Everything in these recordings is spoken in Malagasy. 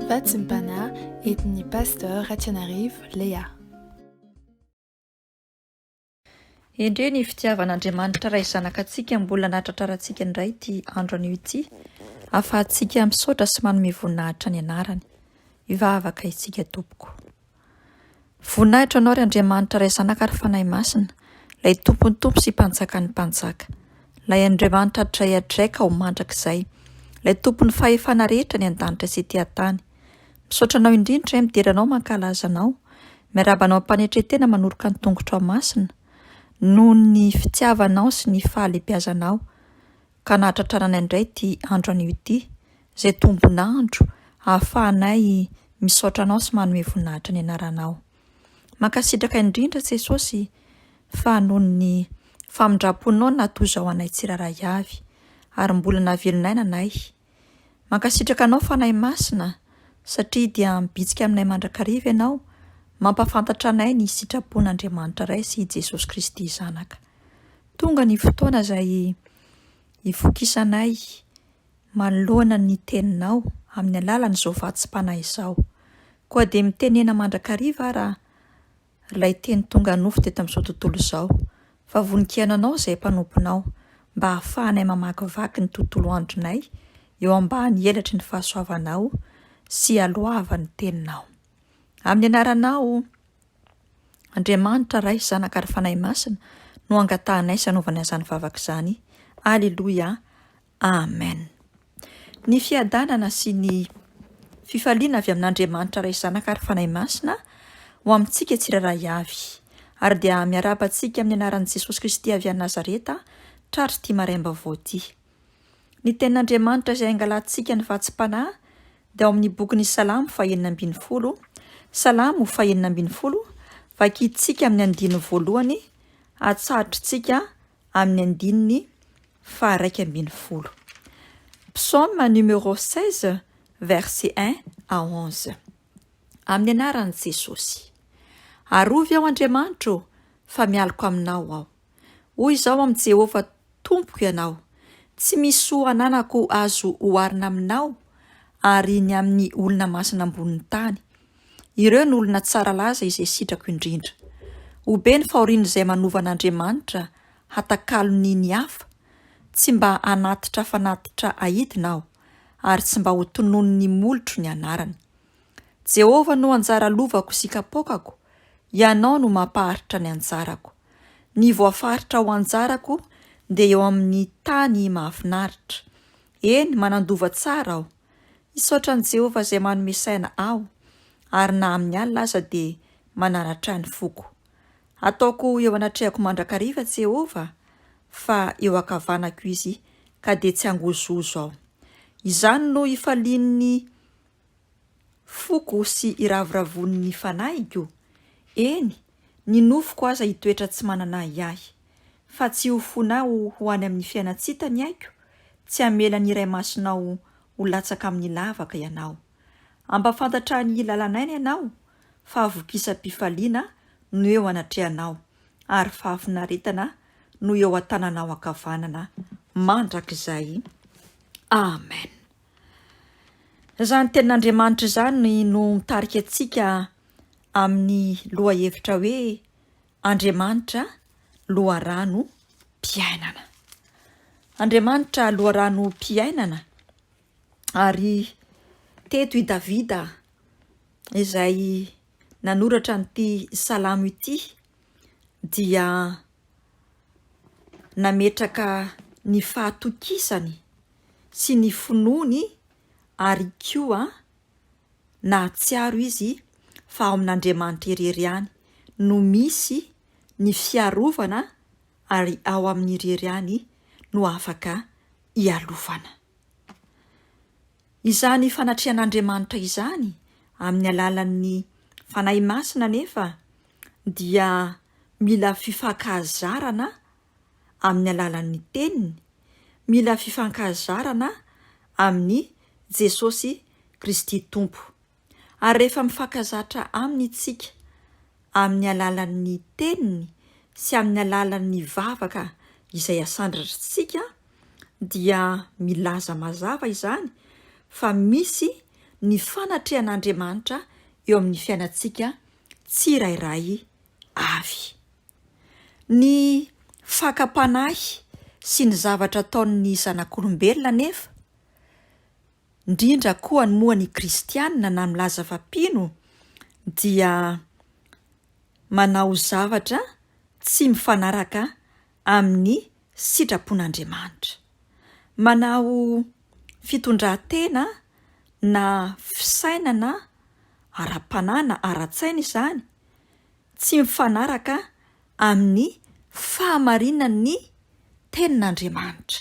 Vatsimpana etny pasteur Ratsianarivo Lea. Indreo ny fitiavan'Andriamanitra ray zanakatsika mbola nahatratrarantsika indray ity andro anio ity, ahafahantsika misaotra sy manome voninahitra ny anarany, ivavaka isika tompoko. Voninahitra anao ry Andriamanitra ray zanaka ary fanahy masina, lay tompony tompo sy mpanjaka ny mpanjaka, lay Andriamanitra adraiadraika ho mandrakizay, lay tompony fahefana rehetra ny an-danitra sy ety an-tany. Misaotra anao indrindra mideranao mankalaza anao, miarabanao ampanetretena manoroka ny tongotra masina, noho ny fitiavanao sy ny fahalebiazanao, ka nahatratrarana indray ity andro anio ity, izay tombon'andro ahafahanay misaotra anao sy manome voninahitra ny anaranao. Mankasitraka indrindra Jesosy fa noho ny famindraponao natoza ho anay tsiraray avy, ary mbola navelonay nanay. Mankasitraka anao fanahy masina, satria dia mibitsika aminay mandrakariva ianao, mampafantatra anay ny sitrapon'Andriamanitra ray sy Jesosy Kristy zanaka. Tonga ny fotoana izay ivokisanay manoloana ny teninao amin'ny alalan'izao vatsim-panahy izao. Koa dia mitenena mandrakariva raha ilay teny tonga nofo teto amin'izao tontolo izao, fa voninkiana anao izay mpanomponao mba hahafahanay mamakivaky ny tontolo andronay eo ambany elatry ny fahasoavanao sy alohavan'ny teninao. Amin'ny anaranao Andriamanitra ray zanaka ary fanahy masina no angatahanay sy anaovana izany vavaka izany. Aleluia, amen. Ny fiadanana sy ny fifaliana avy amin'Andriamanitra ray zanaka ary fanahy masina ho amintsika tsiraray avy, ary dia miarabantsika amin'ny anaran'i Jesosy Kristy avy any Nazareta tratry ity maraim-baovao ity. Ny tenin'Andriamanitra izay angalantsika ny vatsim-panahy dia ao amin'ny bokin'ny Salamo 120, Salamo 120, vakitsika amin'ny andininy voalohany, atsahatrintsika amin'ny andininy 120. Psaume numéro 16, verset 1 à 11. Amin'ny anaran'i Jesosy. Arovy ao Andriamanitra, fa mialoko aminao aho. Hoy izao amin'i Jehovah tompoko ianao, tsy misy ananako azo oharina aminao, ary ny amin'ny olona masina ambonin'ny tany. Ireo ny olona tsara laza izay sitrako indrindra. Ho be ny fahoriana izay manovan'Andriamanitra hatakalony ny hafa, tsy mba hanatitra fanatitra ahidina aho, ary tsy mba ho tonono ny molotro ny anarany. Jehovah no anjara lovako sy kapokako, ianao no mampaharitra ny anjarako. Ny voafaritra ho anjarako dia eo amin'ny tany mahafinaritra. Eny, manandova tsara aho. Isaotra ny Jehovah izay manome saina aho, ary na amin'ny alina aza dia mananatra ny foko. Ataoko eo anatrehako mandrakariva Jehovah, fa eo ankavanako izy ka dia tsy angozozo aho. Izany no ifalian'ny foko sy iraviravon'ny fanahiko. Eny, ny nofoko aza hitoetra tsy manana ahy, fa tsy ho fonao ho any amin'ny fiainatsitany aiko, tsy hamela ny iray masonao ho latsaka amin'ny lavaka ianao. Ampafantatra ny lalanaina ianao, fa avokisam-pifaliana no eo anatrehanao, ary fahafinaretana no eo an-tananao ankavanana mandrakizay. Amen. Izany tenin'Andriamanitra izany no mitarika antsika amin'ny lohahevitra hoe Andriamanitra loharano mpiainana. Andriamanitra loharano mpiainana. Ary teto i Davida izay nanoratra n'ity salamo ity dia nametraka ny fahatokisany sy ny finoany, ary koa nahatsiaro izy fa ao amin'Andriamanitra irery ihany no misy ny fiarovana, ary ao amin'ny irery ihany no afaka ialovana. Izany fanatrehan'Andriamanitra izany amin'ny alalan'ny fanahy masina nefa dia mila fifankahazarana amin'ny alalan'ny teniny, mila fifankahazarana amin'ny Jesosy Kristy Tompo. Ary rehefa mifankazatra aminy isika amin'ny alalan'ny teniny sy amin'ny alalan'ny vavaka izay asandratritsika, dia milaza mazava izany fa misy ny fanatrehan'Andriamanitra eo amin'ny fiainantsika tsirairay avy. Ny fakapanahy sy ny zavatra ataon'ny zanak'olombelona nefa, indrindra koa ny moa ny kristianina na milaza fampino, dia manao zavatra tsy mifanaraka amin'ny sitrapon'Andriamanitra. Manao fitondran-tena na fisainana ara-panana ara-tsaina izany tsy mifanaraka amin'ny fahamarinan'ny tenin'Andriamanitra.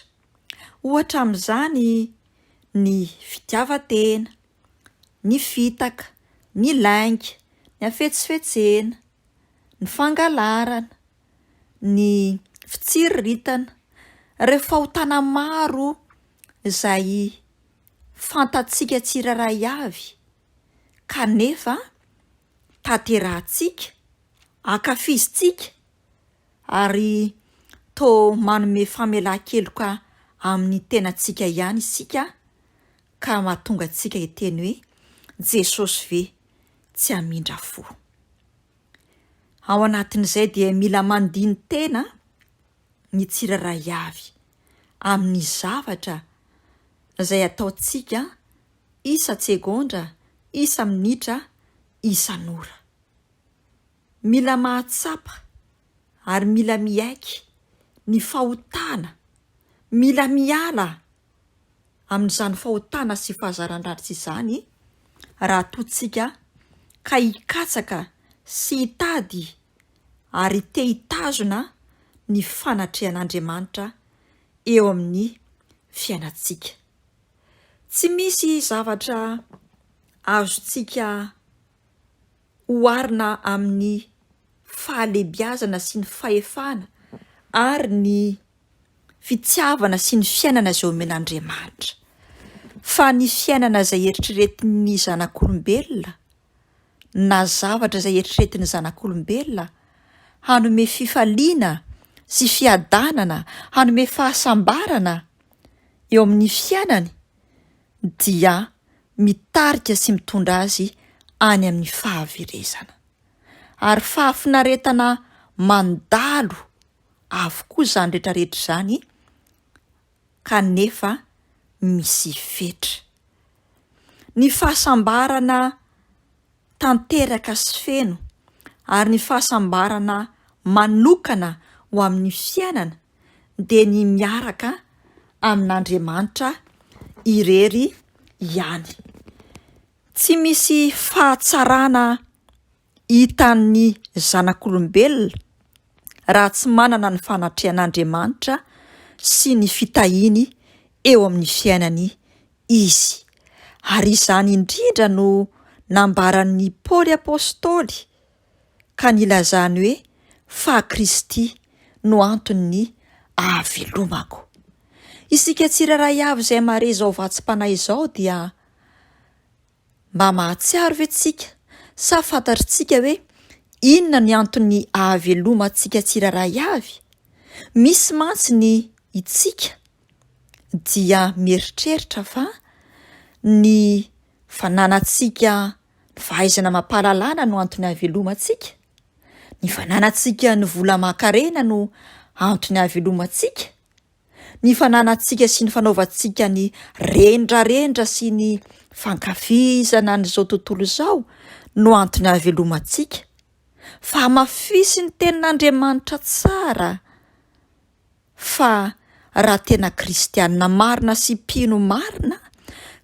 Ohatra amin'izany ny fitiavan-tena, ny fitaka, ny lainga, ny hafetsifetsena, ny fangalarana, ny fitsiriritana, ireo fahotana maro izay fantatsika tsiraray avy kanefa tanterahintsika, ankafizitsika ary toa manome famelan-keloka amin'ny tenantsika ihany isika ka mahatonga antsika hiteny hoe Jesosy ve tsy hamindra fo. Ao anatin'izay dia mila mandiny tena ny tsiraray avy amin'ny zavatra izay ataontsika isa-tsegondra, isa-minitra, isan'ora. Mila mahatsapa ary mila miaiky ny fahotana, mila miala amin'izany fahotana sy fahazaran-dratsy izany raha toantsika ka hikatsaka sy hitady ary te hitazona ny fanatrehan'Andriamanitra eo amin'ny fiainantsika. Tsy misy zavatra azontsika oharina amin'ny fahalebiazana sy ny fahefana ary ny fitiavana sy ny fiainana izay omen'Andriamanitra. Fa ny fiainana izay eritreretin'ny zanak'olombelona na zavatra izay eritreretin'ny zanak'olombelona hanome fifaliana sy fiadanana, hanome fahasambarana eo amin'ny fiainany, dia mitarika sy mitondra azy any amin'ny fahaverezana. Ary fahafinaretana mandalo avokoa izany rehetrarehetra izany kanefa misy fetra. Ny fahasambarana tanteraka sy feno ary ny fahasambarana manokana ho amin'ny fiainana dia ny miaraka amin'Andriamanitra irery ihany. Tsy misy fahatsarana hitan'ny zanak'olombelona raha tsy manana ny fanatrehan'Andriamanitra sy ny fitahiny eo amin'ny fiainany izy. Ary izany indrindra no nambaran'ny Paoly apôstôly ka nilazany hoe fa Kristy no anton'ny ahavelomako. Isika tsiraray avy izay mahare izao vatsim-panahy izao dia mba mahatsiaro ve tsika sa fantatritsika hoe inona ny anton'ny ahavelomantsika tsiraray avy? Misy mantsy ny itsika dia mieritreritra fa ny fananantsika ny fahaizana mampahalalana no antony hahavelomantsika, ny fananantsika ny vola aman-karena no antony hahavelomantsika, ny fananantsika sy ny fanaovantsika ny rendrarendra sy ny fankafizana n'izao tontolo izao no antony hahavelomantsika. Fa mafisy ny tenin'Andriamanitra tsara fa raha tena kristianina marina sy mpino marina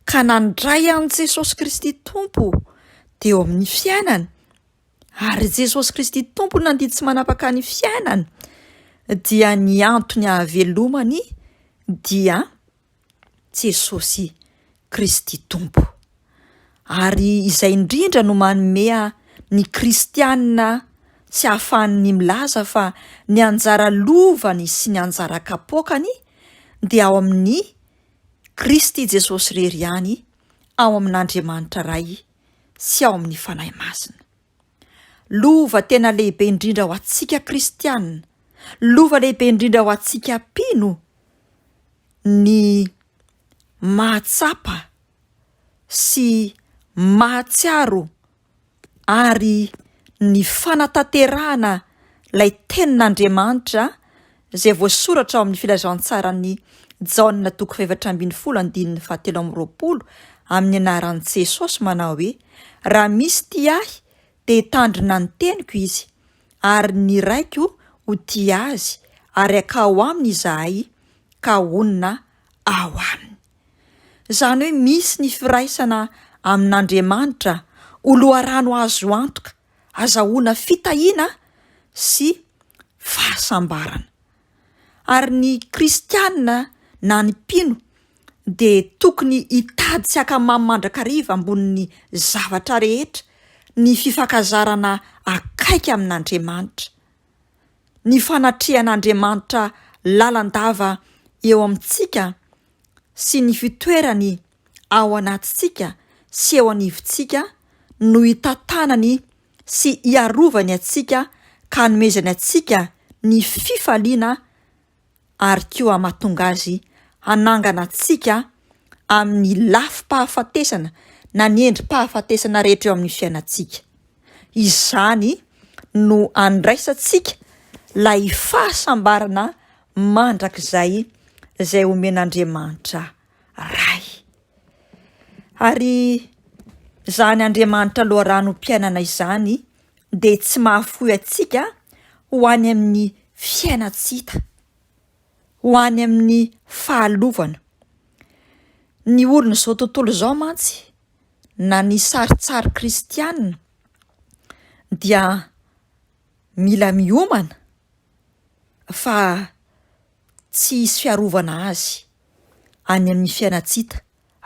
ka nandray an' Jesosy Kristy Tompo dia eo amin'ny fiainany, ary Jesosy Kristy Tompo nandidy tsy manapaka ny fiainany, dia ny antony hahavelomany dia Jesosy Kristy Tompo. Ary izay indrindra no manome ny kristianina tsy hahafahan'ny milaza fa ny anjara lovany sy ny anjara kapoakany dia ao amin'ny Kristy Jesosy irery ihany, ao amin'Andriamanitra ray sy ao amin'ny fanahy masina. Lova tena lehibe indrindra ho antsika kristianina, lova lehibe indrindra ho antsika mpino, ny mahatsapa sy mahatsiaro ary ny fanatanterahana ilay tenin'Andriamanitra izay voasoratra ao amin'ny filazantsarany Jaona 2:7-7 amin'ny anaran'i Jesosy manao hoe: raha misy ty ahy dia tandrina ny teniko izy, ary ny raiko ho tia azy, ary akao aminy izahay ka onina ao aminy. Izany hoe misy ny firaisana amin'Andriamanitra ho loharano azo antoka, azahoana fitahiana sy fahasambarana. Ary ny kristianina na ny mpino dia tokony hitady tsy akamamy mandrakariva ambonin'ny zavatra rehetra ny fifankazarana akaiky amin'Andriamanitra, ny fanatrehan'Andriamanitra lalandava eo amintsika sy ny fitoerany ao anatintsika sy eo anivontsika no hitantanany sy hiarovany atsika ka hanomezany atsika ny fifaliana ary koa mahatonga azy hanangana atsika amin'ny lafim-pahafatesana na ny endrim-pahafatesana rehetra eo amin'ny fiainantsika. Izany no andraisantsika ilay fahasambarana mandrakizay izay omen'Andriamanitra ray. Ary izany Andriamanitra loharanom-piainana izany dia tsy mahafoy atsika ho any amin'ny fiainatsita, ho any amin'ny fahalovana. Ny olona izao tontolo izao mantsy na ny saritsary kristianina dia mila miomana fa tsy hisy fiarovana azy any amin'ny fiainatsita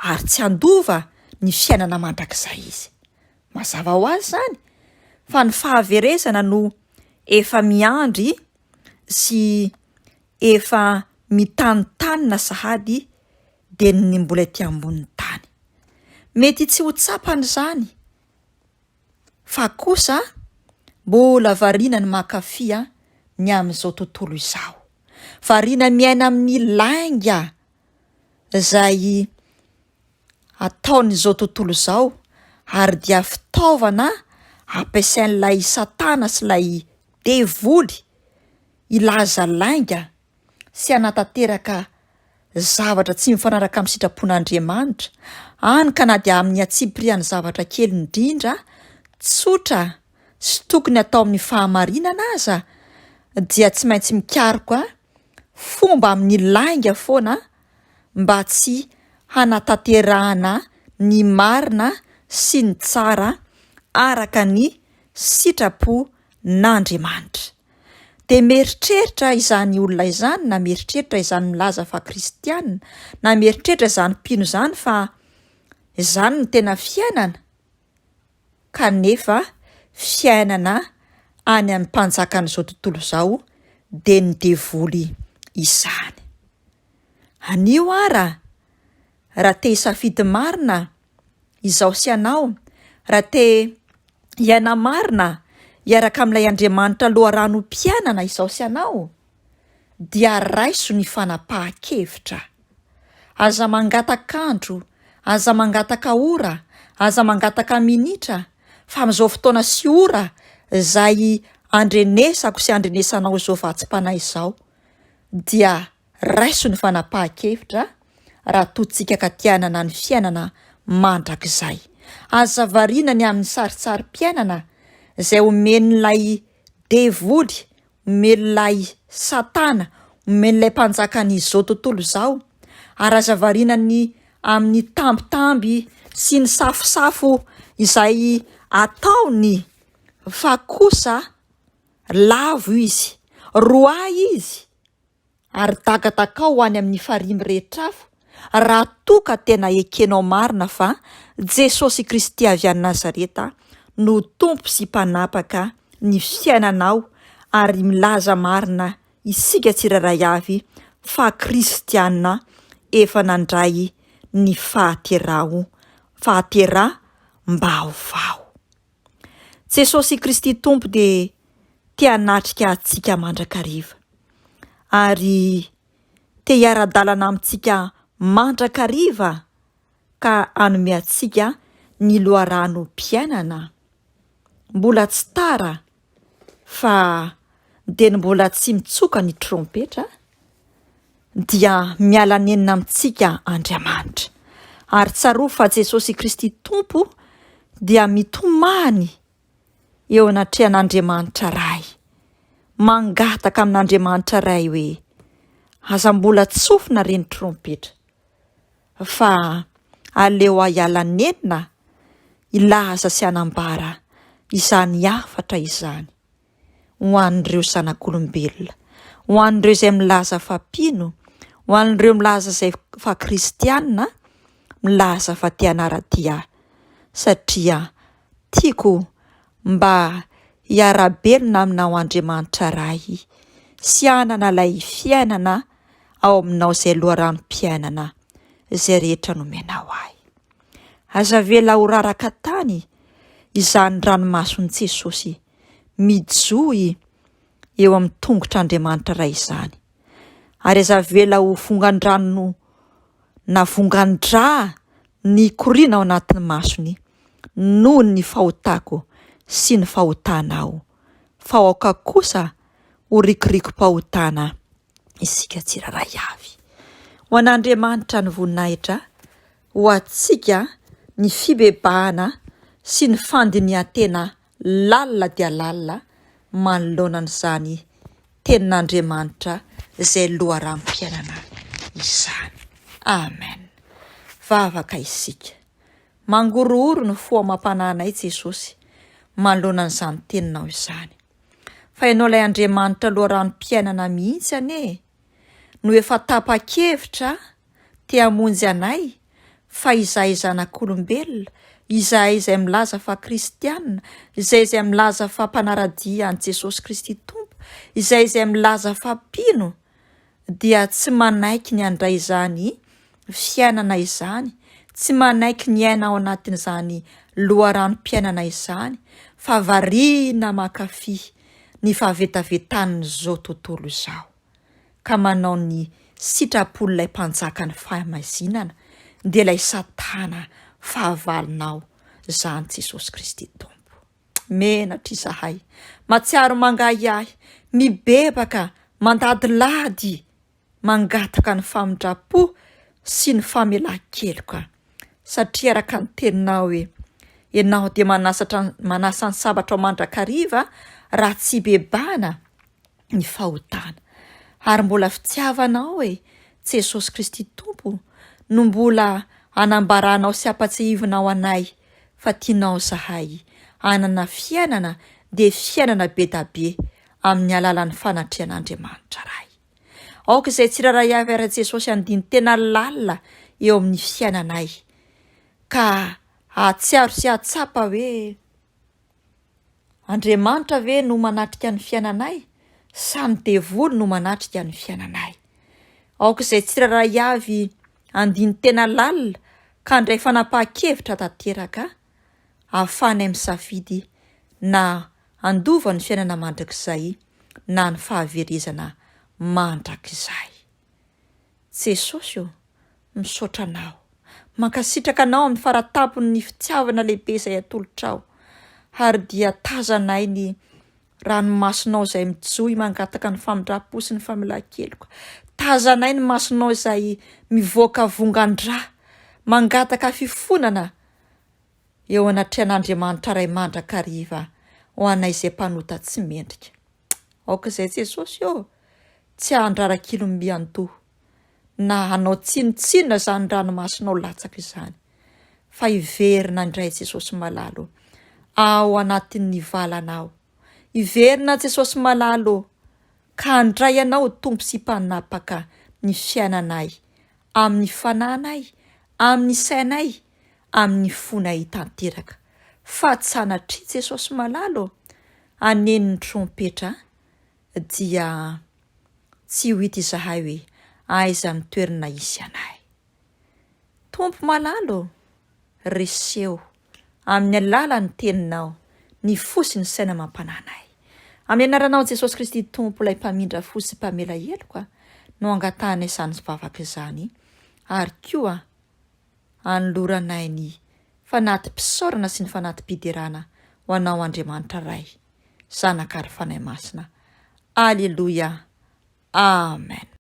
ary tsy handova ny fiainana mandrakizay izy. Mazava ho azy izany fa ny fahaverezana no efa miandry sy efa mitanitanina sahady dia ny mbola ety ambonin'ny tany. Mety tsy ho tsapany izany fa kosa mbola variana ny mankafia ny amin'izao tontolo izao. Variana miaina amin'ny lainga izay ataon'izao tontolo izao ary dia fitaovana ampiasain'ilay satana sy ilay devoly ilaza lainga sy hanatanteraka zavatra tsy mifanaraka amin'ny sitrapon'Andriamanitra, hany ka na dia amin'ny atsipiriany zavatra kely indrindra tsotra sy tokony atao amin'ny fahamarinana aza dia tsy maintsy mikaroka fomba amin'ny lainga foana mba tsy hanatanterahana ny marina sy ny tsara araka ny sitrapon'Andriamanitra. Dia mieritreritra izany olona izany na mieritreritra izany milaza fa kristianina na mieritreritra izany mpino izany fa izany ny tena fiainana, kanefa fiainana any amin'ny mpanjakan'izao tontolo izao dia ny devoly izany. Anio ara raha te hisafidy marina izao sy anao, raha te hiaina marina hiaraka amin'ilay Andriamanitra loharanom-piainana izao sy anao, dia raiso ny fanapahan-kevitra. Aza mangataka andro, aza mangataka ora, aza mangataka minitra, fa amin'izao fotoana sy ora izay andrenesako sy andrenesanao izao vatsim-panahy izao, dia raiso ny fanapahan-kevitra raha totsika ka tianana ny fiainana mandrakizay. Aza variana ny amin'ny saritsary-piainana izay omen'ilay devoly, omen'ilay satana, omen'ilay mpanjakan'izao tontolo izao, ary aza variana ny amin'ny tambitamby sy ny safosafo izay ataony, fa kosa lavo izy, roa izy, ary dagatakao ho any amin'ny farimy rehetrafo raha toka tena ekenao marina fa Jesosy Kristy avy any Nazareta no tompo sy mpanapaka ny fiainanao, ary milaza marina isika tsiraray avy fa kristianina efa nandray ny fahatera-mbaovao. Jesosy Kristy tompo dia te hanatrika antsika mandrakariva ary te hiara-dalana amintsika mandrakariva ka hanome antsika ny loharano-piainana. Mbola tsy tara fa dia ny mbola tsy mitsoka ny trompetra dia miala nenina amintsika Andriamanitra, ary tsaroa fa Jesosy Kristy Tompo dia mitomany eo anatrehan'Andriamanitra ray, mangataka amin'Andriamanitra ray hoe aza mbola tsofina reny trompetra fa aleo hiala nenina ilaza sy anambara izany hafatra izany ho an'ireo zanak'olombelona, ho an'ireo izay milaza fa mpino, ho an'ireo milaza izay fa kristianina, milaza fa te hanara-dia, satria tiako mba hiara-belona aminao Andriamanitra ray sy hanana ilay fiainana ao aminao izay loharano-piainana izay rehetra nomenao ahy. Aza vela ho raraka tany izany ranomason'i Jesosy mijohy eo amin'ny tongotr'Andriamanitra ray izany, ary aza vela ho vongan-drano na vongan-dra ny koriana ao anatin'ny masony noho ny fahotako sy ny fahotanao, fa aoka kosa ho rikiriko-pahotana isika tsiraray avy. Ho an'Andriamanitra ny voninahitra, ho atsika ny fibebahana sy ny fandinihan-tena lalina dia lalina manoloana an'izany tenin'Andriamanitra izay loharano-piainana izany. Amen. Vavaka isika, mangorohoro ny foham-ampananay Jesosy manoloana an'izany teninao izany, fa ianao ilay Andriamanitra loharano-piainana mihitsy anie no efa tapa-kevitra te hamonjy anay fa izahay zanak'olombelona, izahay izay milaza fa kristianina, izay milaza fa mpanara-dia an' Jesosy Kristy Tompo, izay milaza fa mpino, dia tsy manaiky ny handray izany fiainana izany, tsy manaiky ny aina ao anatin'izany loharano-piainana izany, fa variana mankafy ny fahavetavetan'izao tontolo izao, ka manao ny sitrapon'ilay mpanjaka ny fahamazinana dia ilay satana fahavalinao zany Jesosy Kristy Tompo. Menatra izahay, matsiaro mangahy ahy, mibebaka, mandadilady, mangataka ny famindrapo sy ny famelan-keloka, satria araka ny teninao hoe ianao dia manasa ny sabatra ao mandrakariva raha tsy bebana ny fahotana, ary mbola fitiavanao hoe Jesosy Kristy Tompo no mbola anambaranao sy ampatsihivinao anay fa tianao zahay hanana fiainana dia fiainana be da be amin'ny alalan'ny fanatrehan'Andriamanitra ray. Aoka izay tsiraray avy ara Jesosy andiny tena lalina eo amin'ny fiainanay, ka atsiaro sy atsapa hoe Andriamanitra ve no manatrika ny fiainanay sa ny devoly no manatrika ny fiainanay. Aoka izay tsiraray avy andiny tena lalina ka ndray fanapahan-kevitra tanteraka, ahafahanay misafidy na andova ny fiainana mandrakizay na ny fahaverezana mandrakizay. Jesosy io, misaotra anao, mankasitraka anao amin'ny faratampon'ny fitiavana lehibe izay atolotrao, ary dia tazanay ny ranomasonao izay mijohy mangataka ny famindrapo sy ny famelan-keloka, tazanay ny masonao izay mivoaka vongan-dra mangataka fifonana eo anatrehan'Andriamanitra ray mandrakariva ho anay izay mpanota tsy mendrika. Aoka izay Jesosy io, tsy handrarak'ilo miandoha na hanao tsinotsinona izany ranomasonao latsaka izany, fa hiverina indray Jesosy malalo ao anatin'ny valanao, hiverina Jesosy malalo ka handray anao tompo sy mpanapaka ny fiainanay, amin'ny fananay, amin'ny sainay, amin'ny fonay tanteraka, fa tsy sanatria Jesosy malalo anen'ny trompetra dia tsy ho hita izahay hoe aiza amin'ny toerana isy anay. Tompo malalo, reseo amin'ny alalan'ny teninao ny fo sy ny saina mampananay. Amin'ny anaranao Jesosy Kristy Tompo ilay mpamindra fo sy mpamela heloka no angatanay izany vavaka izany, ary koa anoloranay ny fanatim-pisaorana sy ny fanatim-pidirana ho anao Andriamanitra ray, zanaka ary fanahy masina. Aleloia. Amen.